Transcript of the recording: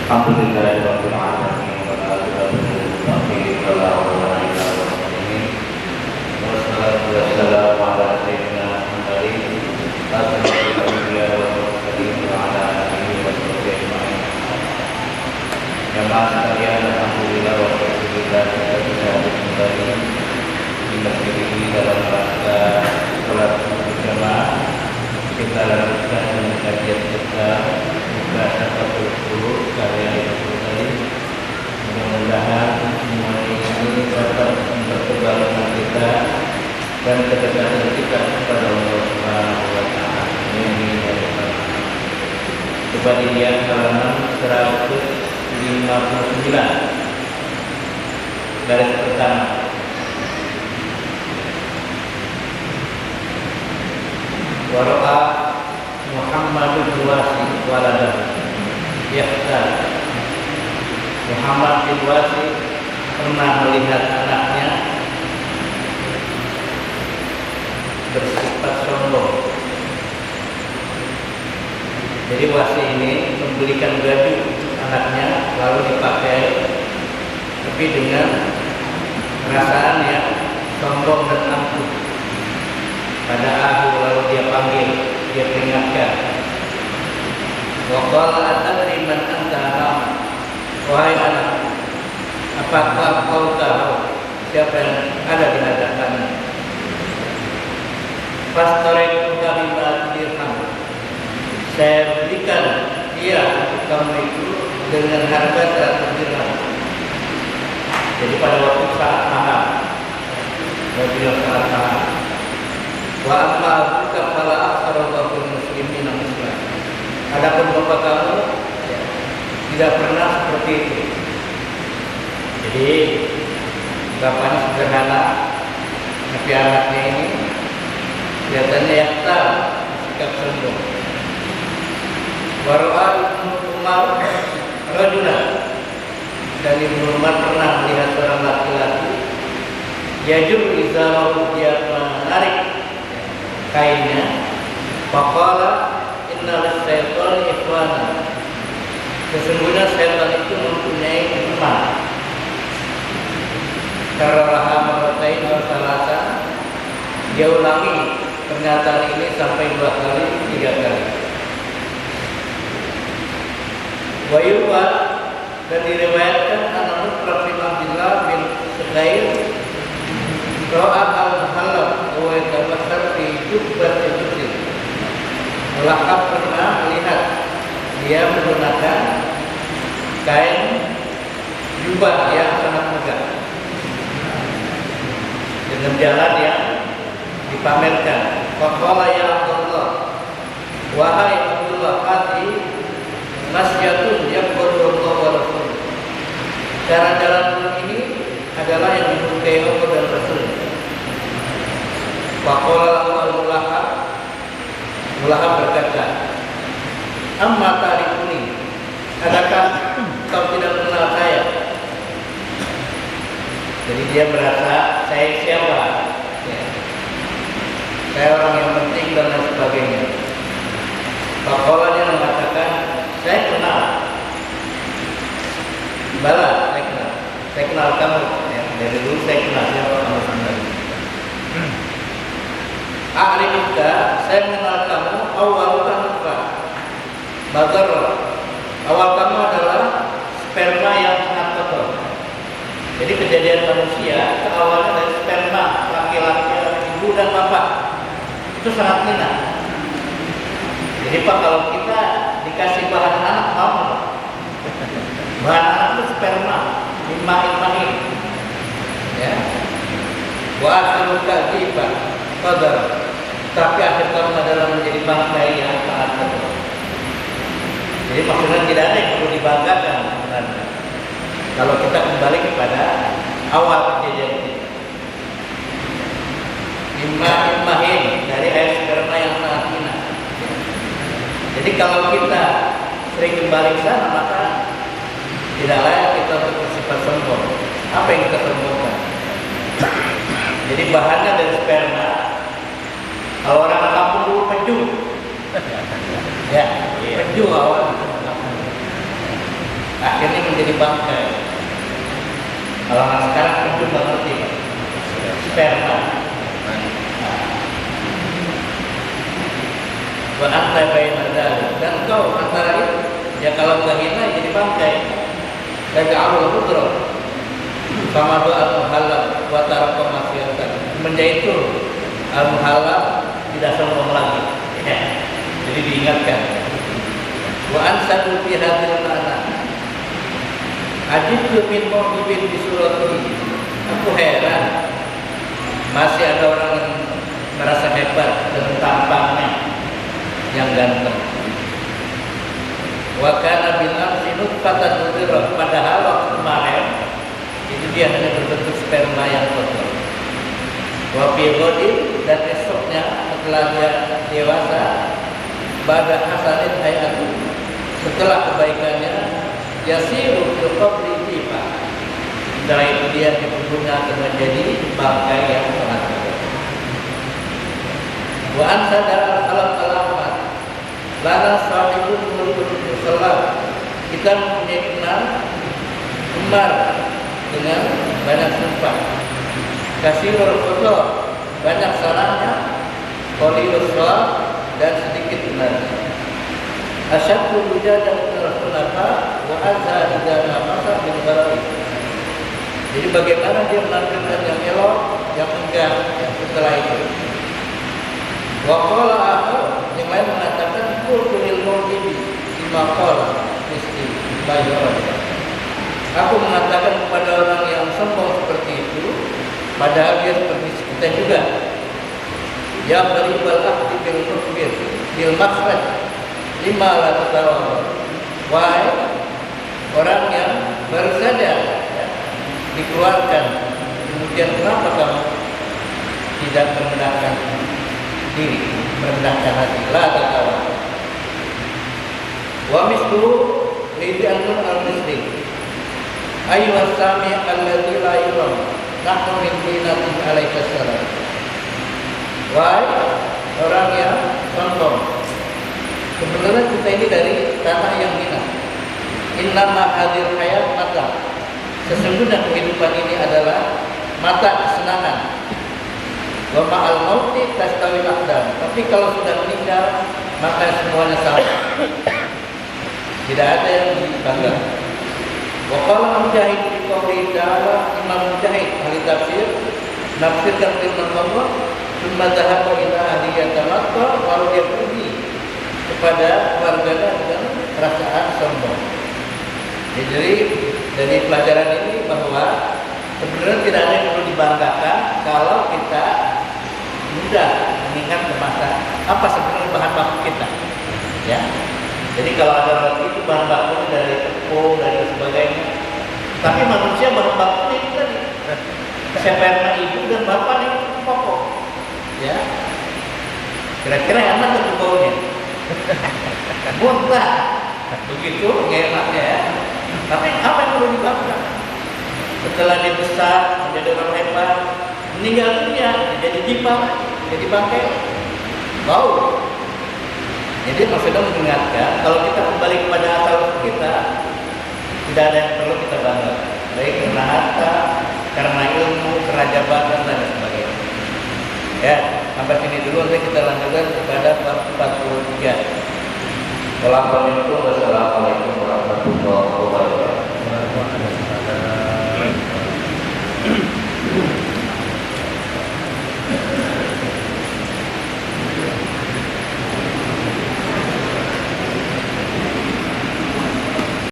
Alhamdulillahirabbil alamin wa la ilaha illallah wassalatu wassalamu ala sayyidina Muhammadin asyrafil anbiya wal mursalin wa ala alihi wa sahbihi ajma'in. Jamaah sekalian, alhamdulillah wa syukurillah kita bisa kembali di masjid ini dalam rangka salat berjamaah. Kita lanjutkan dengan kajian kita buka Syafatul Qulub karya Imam Ghazali. Mudah-mudahan semuanya ini dapat mempertebal iman kita dan kedekatan kita kepada Allah Subhanahu wa taala. Amin. Coba dilihat halaman 159 garis pertama. Wara'a Muhammadul Wasi waladah yahtal. Muhammad bin Wasi pernah melihat anaknya bersifat sombong. Jadi Wasi ini membelikan baju anaknya lalu dipakai, tapi dengan perasaan yang sombong dan angkuh. Pada aku lalu dia panggil, dia peringatkan. Wa qala atadri man anta am? Wahai anak, apakah kau tahu siapa yang ada di hadapanmu? Fastaraitu kalimah dirham. Saya berikan dia untuk kamu itu dengan harga 100 dirham. Jadi pada waktu saat mahal, bagi saat mahal. Wa amma abuka fala akharatul muslimin muslim. Adapun bapak kamu tidak pernah seperti itu. Jadi bapaknya sederhana, tapi anaknya ini kelihatannya yakta, sikap sombong. Waru'al Umar rajulan, dan Ibnu Umar pernah melihat seorang laki-laki yajur izarahu, dia menarik kainnya. Faqala inna lis-syaitani ikhwana. Sesungguhnya setan itu mempunyai teman. Kararaha marratain wa salasa. Dia ulangi pernyataan ini sampai 2 kali, 3 kali. Wa yuwa, dan diriwayatkan anak Mutraf bin Abdullah bin Sudair Ro'a al-Halab wa yatabassar fi jubbati muslim. Lahab pernah melihat dia menggunakan kain jubah yang sangat megah dengan jalan yang dipamerkan. Faqala ya Abdullah, wahai Abdullah, hati masjidun yaqulu Allah wa Rasul. Jalan-jalan ini adalah yang dimuliakan Allah dan Rasul. Faqala al-Lahab, Lahab berkata, amma ta'rifuni, adakah kau tidak mengenal saya? Jadi dia merasa saya siapa? Ya. Saya orang yang penting dan lain sebagainya. Faqala, dia mengatakan, saya kenal. Bala, saya kenal kamu. Ya, dari dulu saya kenal siapa kamu sebenarnya. A'rifuka, saya mengenal kamu. Awaluka nutfah. Bagar, awal kamu adalah sperma yang sangat kotor. Jadi kejadian manusia itu awalnya dari sperma laki-laki, ibu dan bapak. Itu sangat hina. Jadi Pak, kalau kita dikasih bahan anak, mau? Bahan anak itu sperma, imah-imahin. Ya. Wa akhiruka tiba qadar. Tapi akhir kamu adalah menjadi bangkai yang sangat kotor. Jadi maksudnya tidak ada yang perlu dibanggakan sebenarnya. Kalau kita kembali kepada awal kejadian ini, imah-imahin dari air sperma yang sangat hina. Jadi kalau kita sering kembali ke sana, maka tidak layak kita untuk bersifat sombong. Apa yang kita sombongkan? Jadi bahannya dari sperma. Kalau orang kampung dulu peju, ya, peju awal. bangkai. Kalau anak sekarang tentu mengerti sperma. Wa anta baina dzalik, dan kau antara itu ya kalau nggak hina jadi bangkai. Dan Allah putro sama doa al-muhalal wa taraka masyatan. Semenjak itu al-muhalal tidak sombong lagi. Ya. Jadi diingatkan. Wa ansadu fi hadhil anak. Ajibtu min mu'jibin bi suratihi. Aku heran masih ada orang yang merasa hebat dengan tampangnya yang ganteng. Wa kana bil amsi nutfatan mudghirah, padahal waktu kemarin itu dia hanya berbentuk sperma yang kotor. Wa fi ghadin, dan esoknya setelah dia dewasa, ba'da hasanin hayatu, setelah kebaikannya, yasiru fil qabri jifa. Setelah itu dia digunakan menjadi bangkai yang sangat kotor. Wa ansada al-alamat lana sahibun mulkul salam. Kita mempunyai kenal kembar dengan banyak sumpah. Kasirul qadar, banyak salahnya, qalilus shawab, dan sedikit benarnya. Asyaddu wujadan al-khulafa wa azza idza masa bil gharib. Jadi bagaimana dia menampilkan yang elok, yang enggak setelah itu. Wa qala akhar, yang lain mengatakan qultu lil mu'jibi bima qala misti bayyana. Aku mengatakan kepada orang yang sombong seperti itu, padahal dia seperti kita juga. Ya baribal ahdi bil mukbir bil makhraj lima la tatawal. Wahai orang yang baru saja dikeluarkan, kemudian kenapa kamu tidak merendahkan diri, merendahkan hati? La tatawal. Wa mislu li'anun al-muslim ayyuhas sami' alladzi la yuram nahnu min dinatin alaika salam. Wahai orang yang sombong, sebenarnya kita ini dari tanah yang hina. Innama hadir hayat mata. Sesungguhnya kehidupan ini adalah mata kesenangan. Wa ma'al mauti tastawil aqdam. Tapi kalau sudah meninggal maka semuanya sama. Tidak ada yang dibanggakan. Wa qala Mujahid fi qouli ta'ala, Imam Mujahid ahli tafsir menafsirkan firman Allah, "Tsumma dhahaba ila ahlihi yatamatta", lalu dia pergi kepada keluarganya dengan perasaan sombong. Jadi dari pelajaran ini bahwa sebenarnya tidak ada yang perlu dibanggakan kalau kita mudah mengingat ke masa apa sebenarnya bahan baku kita, ya. Jadi kalau ada roti itu bahan bakunya dari tepung, dari sebagainya. Tapi manusia bahan bakunya itu tadi sperma ibu dan bapak ini pokok, ya. Kira-kira enak tuh baunya. Muntah, begitu enaknya ya. Tapi apa yang perlu dibanggakan? Setelah dia besar, menjadi orang hebat, meninggal dunia, jadi jipa, jadi bangkai, bau. Jadi maksudnya mengingatkan, kalau kita kembali kepada asal kita, tidak ada yang perlu kita banggakan, baik karena harta, karena ilmu, kerajabatan dan sebagainya. Ya, sampai sini dulu, nanti kita lanjutkan kepada bab 43. Wassalamualaikum warahmatullahi wabarakatuh.